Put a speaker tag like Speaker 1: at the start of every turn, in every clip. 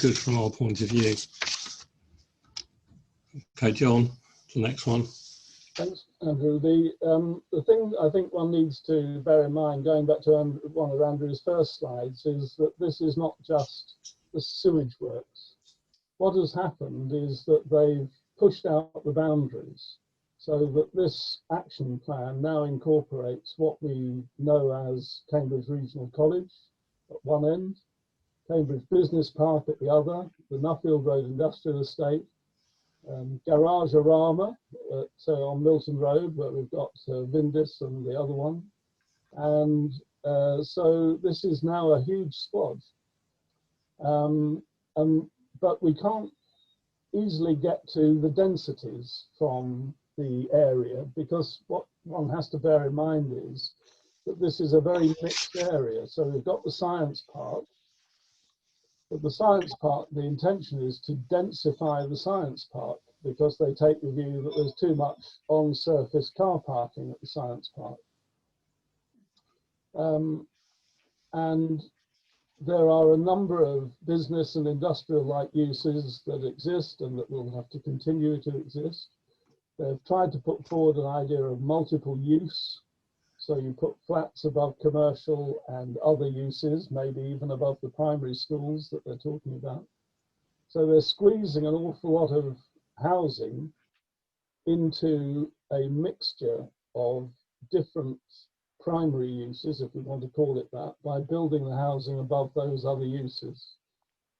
Speaker 1: good from our point of view. Okay, John, the next one.
Speaker 2: Thanks, Andrew. The thing I think one needs to bear in mind, going back to one of Andrew's first slides, is that this is not just the sewage works. What has happened is that they've pushed out the boundaries so that this action plan now incorporates what we know as Cambridge Regional College at one end, Cambridge Business Park at the other, the Nuffield Road Industrial Estate, Garage Arama on Milton Road, where we've got Vindis and the other one. And so this is now a huge squad. But we can't easily get to the densities from the area, because what one has to bear in mind is that this is a very mixed area. So we've got the science park, but the science park, the intention is to densify the science park, because they take the view that there's too much on-surface car parking at the science park. And there are a number of business and industrial-like uses that exist and that will have to continue to exist. They've tried to put forward an idea of multiple use. So you put flats above commercial and other uses, maybe even above the primary schools that they're talking about. So they're squeezing an awful lot of housing into a mixture of different primary uses, if we want to call it that, by building the housing above those other uses.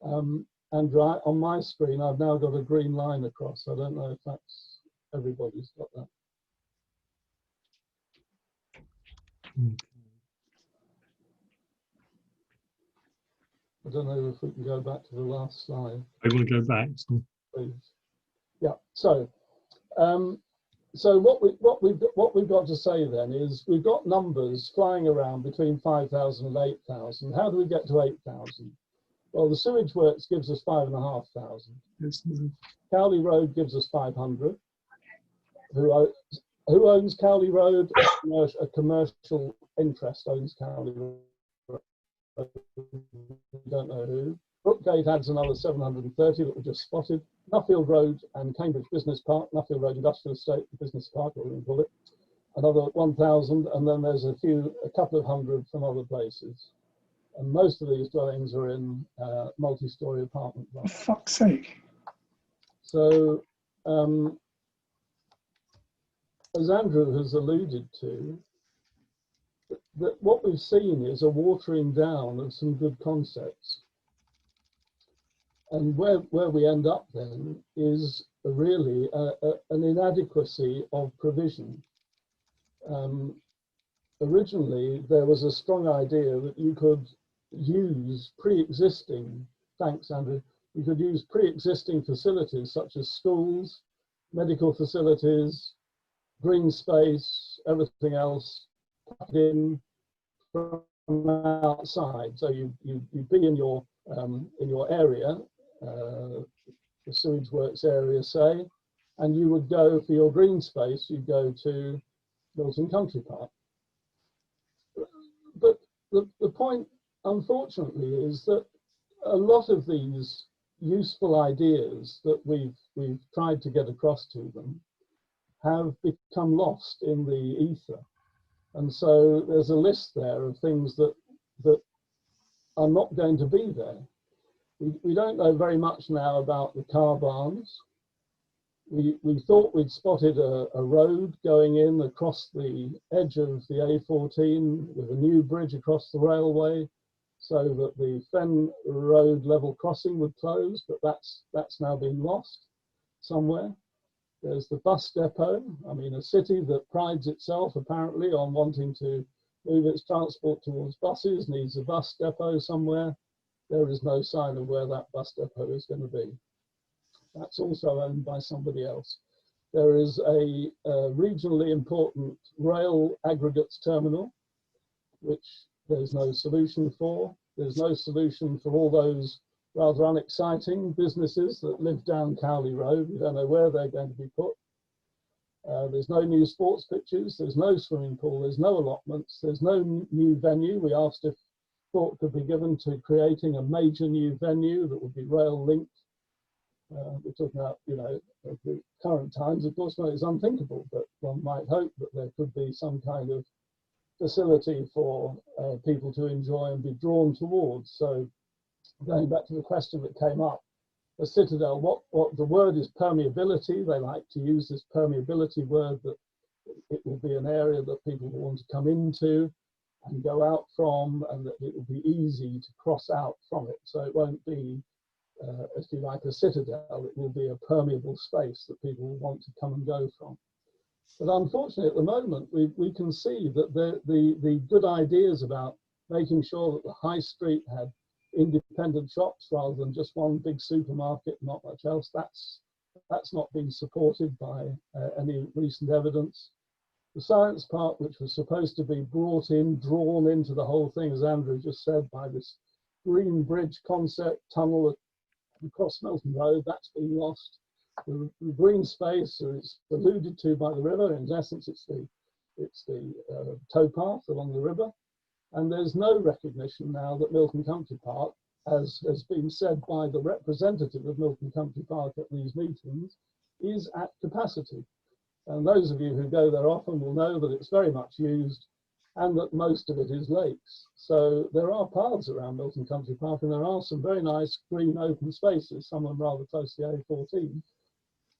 Speaker 2: And on my screen, I've now got a green line across. I don't know if that's everybody's got that. I don't know if we can go back to the last slide.
Speaker 1: I want to go back.
Speaker 2: Please. Yeah. So, what we've got to say then is we've got numbers flying around between 5,000 and 8,000. How do we get to 8,000? Well, the sewage works gives us 5,500.
Speaker 1: Yes.
Speaker 2: Cowley Road gives us 500. Who owns Cowley Road? A commercial interest owns Cowley Road. We don't know who. Brookgate adds another 730 that we just spotted. Nuffield Road and Cambridge Business Park, Nuffield Road Industrial Estate, Business Park, or we can call it, another 1,000, and then there's a couple of hundred from other places. And most of these dwellings are in multi-storey apartment blocks.
Speaker 3: For fuck's sake.
Speaker 2: So, as Andrew has alluded to, that what we've seen is a watering down of some good concepts. And where we end up then is really an inadequacy of provision. Originally, there was a strong idea that you could use pre-existing, thanks Andrew, you could use pre-existing facilities such as schools, medical facilities, green space, everything else, plugged in from outside. So you'd be in your area, the sewage works area, say, and you would go for your green space, you'd go to Milton Country Park. But the point, unfortunately, is that a lot of these useful ideas that we've tried to get across to them have become lost in the ether. And so there's a list there of things that are not going to be there. We don't know very much now about the car barns. We thought we'd spotted a road going in across the edge of the A14 with a new bridge across the railway so that the Fen Road level crossing would close, but that's now been lost somewhere. There's the bus depot. I mean, a city that prides itself apparently on wanting to move its transport towards buses needs a bus depot somewhere. There is no sign of where that bus depot is going to be. That's also owned by somebody else. There is a regionally important rail aggregates terminal, which there's no solution for. There's no solution for all those rather unexciting businesses that live down Cowley Road. We don't know where they're going to be put. There's no new sports pitches. There's no swimming pool. There's no allotments. There's no new venue. We asked if thought could be given to creating a major new venue that would be rail linked. We're talking about, you know, the current times, of course, it's unthinkable, but one might hope that there could be some kind of facility for people to enjoy and be drawn towards. So going back to the question that came up, a citadel, what the word is permeability. They like to use this permeability word, that it will be an area that people will want to come into and go out from, and that it will be easy to cross out from it. So it won't be, if you like, a citadel. It will be a permeable space that people will want to come and go from. But unfortunately, at the moment, we can see that the good ideas about making sure that the high street had independent shops rather than just one big supermarket, not much else, that's not been supported by any recent evidence. The science park, which was supposed to be drawn into the whole thing, as Andrew just said, by this green bridge concept, tunnel across Milton Road, that's been lost. The green space is alluded to by the river. In essence, it's the towpath along the river. And there's no recognition now that Milton Country Park, as has been said by the representative of Milton Country Park at these meetings, is at capacity. And those of you who go there often will know that it's very much used and that most of it is lakes. So there are paths around Milton Country Park, and there are some very nice green open spaces, some of them rather close to the A14.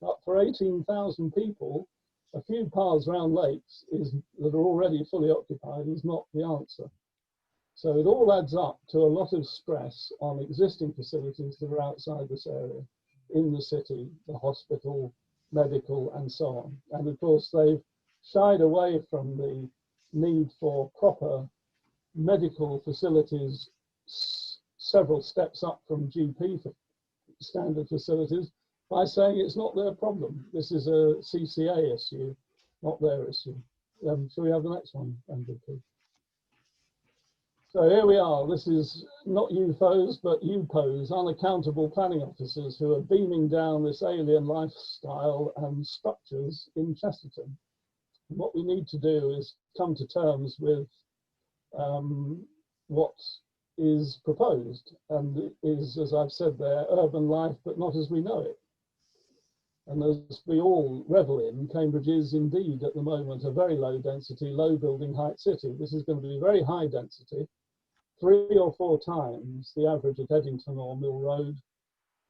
Speaker 2: But for 18,000 people, a few paths around lakes that are already fully occupied is not the answer. So it all adds up to a lot of stress on existing facilities that are outside this area, in the city, the hospital, medical, and so on. And of course, they've shied away from the need for proper medical facilities several steps up from GP standard facilities by saying it's not their problem. This is a CCA issue, not their issue. Shall we have the next one, Andrew, please? So here we are. This is not UFOs, but UPOs, unaccountable planning officers, who are beaming down this alien lifestyle and structures in Chesterton. And what we need to do is come to terms with what is proposed, and it is, as I've said there, urban life, but not as we know it. And as we all revel in, Cambridge is indeed at the moment a very low density, low building height city. This is going to be very high density, 3 or 4 times the average at Eddington or Mill Road,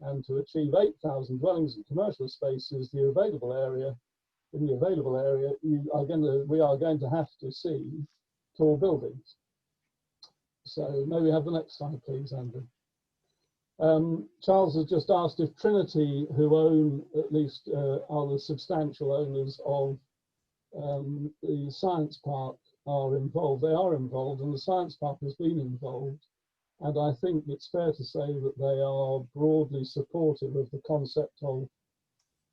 Speaker 2: and to achieve 8,000 dwellings and commercial spaces, in the available area, we are going to have to see tall buildings. So may we have the next slide, please, Andrew? Charles has just asked if Trinity, who own, at least are the substantial owners of the science park, are involved. They are involved, and the science park has been involved. And I think it's fair to say that they are broadly supportive of the concept of,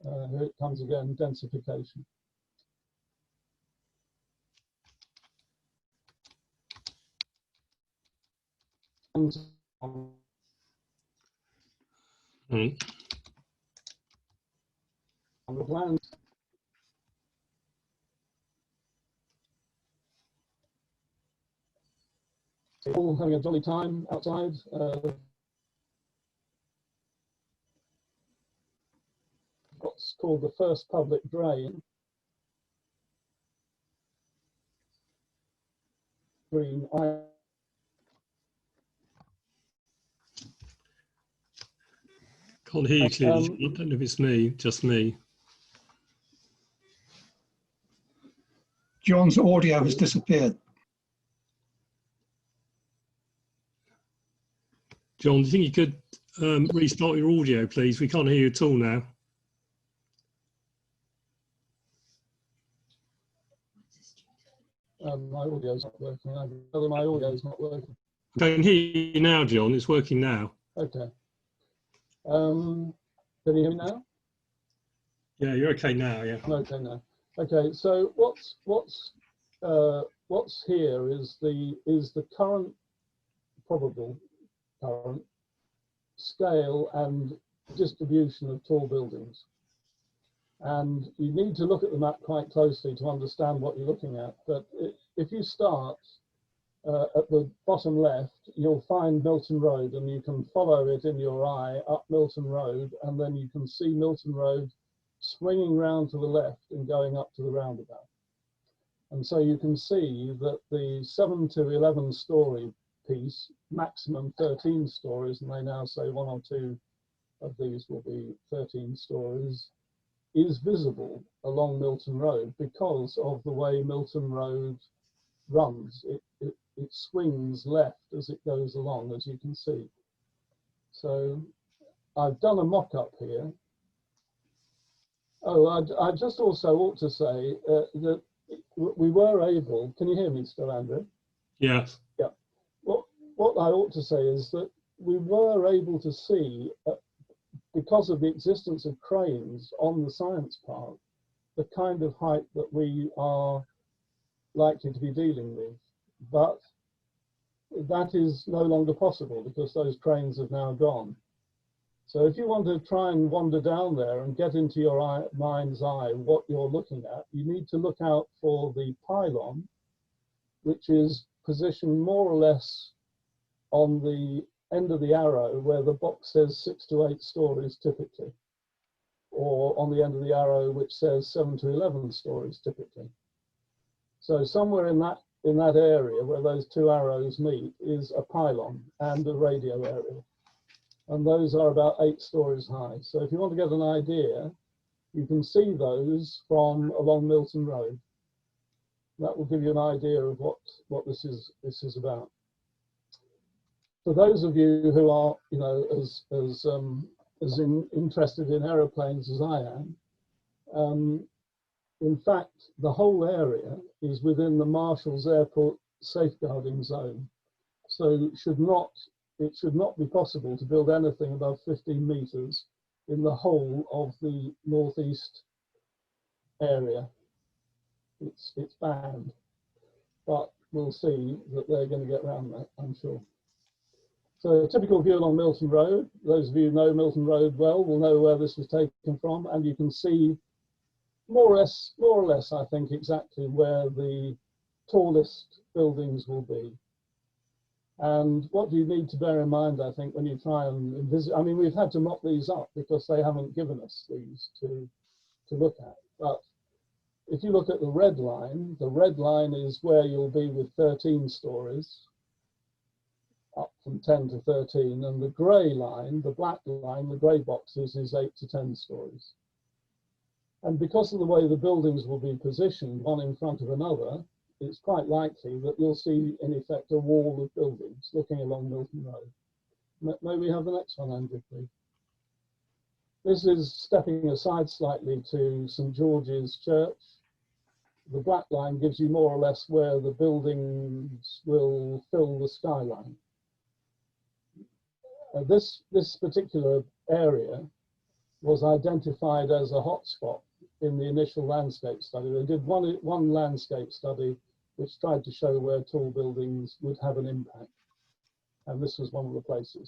Speaker 2: here it comes again, densification. On the plans. All having a jolly time outside. What's called the first public drain. Green.
Speaker 1: Can't hear you clearly. I don't know if it's me, just me.
Speaker 3: John's audio has disappeared.
Speaker 1: John, do you think you could restart your audio, please? We can't hear you at all now.
Speaker 2: My audio's not working. My audio's not working.
Speaker 1: I can hear you now, John. It's working now.
Speaker 2: Okay. Can you hear me now?
Speaker 1: Yeah, you're okay now. Yeah.
Speaker 2: I'm okay now. Okay. So what's here is the current probable current scale and distribution of tall buildings. And you need to look at the map quite closely to understand what you're looking at. But if you start at the bottom left, you'll find Milton Road, and you can follow it in your eye up Milton Road, and then you can see Milton Road swinging round to the left and going up to the roundabout. And so you can see that the 7 to 11 story piece, maximum 13 stories, and they now say 1 or 2 of these will be 13 stories, is visible along Milton Road because of the way Milton Road runs. It swings left as it goes along, as you can see. So I've done a mock-up here. Oh, I just also ought to say that we were able, can you hear me still, Andrew?
Speaker 1: Yes.
Speaker 2: Yeah. What I ought to say is that we were able to see, because of the existence of cranes on the science park, the kind of height that we are likely to be dealing with. But that is no longer possible because those cranes have now gone. So if you want to try and wander down there and get into your mind's eye what you're looking at, you need to look out for the pylon, which is positioned more or less on the end of the arrow where the box says 6 to 8 stories typically, or on the end of the arrow which says 7 to 11 stories typically. So somewhere in that area where those 2 arrows meet is a pylon and a radio area. And those are about 8 stories high. So if you want to get an idea, you can see those from along Milton Road. That will give you an idea of what this is about. For those of you who are, you know, as interested in aeroplanes as I am, in fact, the whole area is within the Marshall's Airport safeguarding zone. So it should not be possible to build anything above 15 meters in the whole of the northeast area. It's banned, but we'll see that they're going to get around that, I'm sure. So a typical view along Milton Road. Those of you who know Milton Road well will know where this was taken from, and you can see more or less, I think, exactly where the tallest buildings will be. And what you need to bear in mind, I think, when you try and visit, I mean, we've had to mock these up because they haven't given us these to look at. But if you look at the red line is where you'll be with 13 stories, up from 10 to 13. And the grey line, the black line, the grey boxes is 8 to 10 stories. And because of the way the buildings will be positioned, one in front of another, it's quite likely that you'll see, in effect, a wall of buildings looking along Milton Road. May we have the next one, Andrew, please? This is stepping aside slightly to St. George's Church. The black line gives you more or less where the buildings will fill the skyline. This particular area was identified as a hotspot in the initial landscape study. They did one landscape study which tried to show where tall buildings would have an impact. And this was one of the places.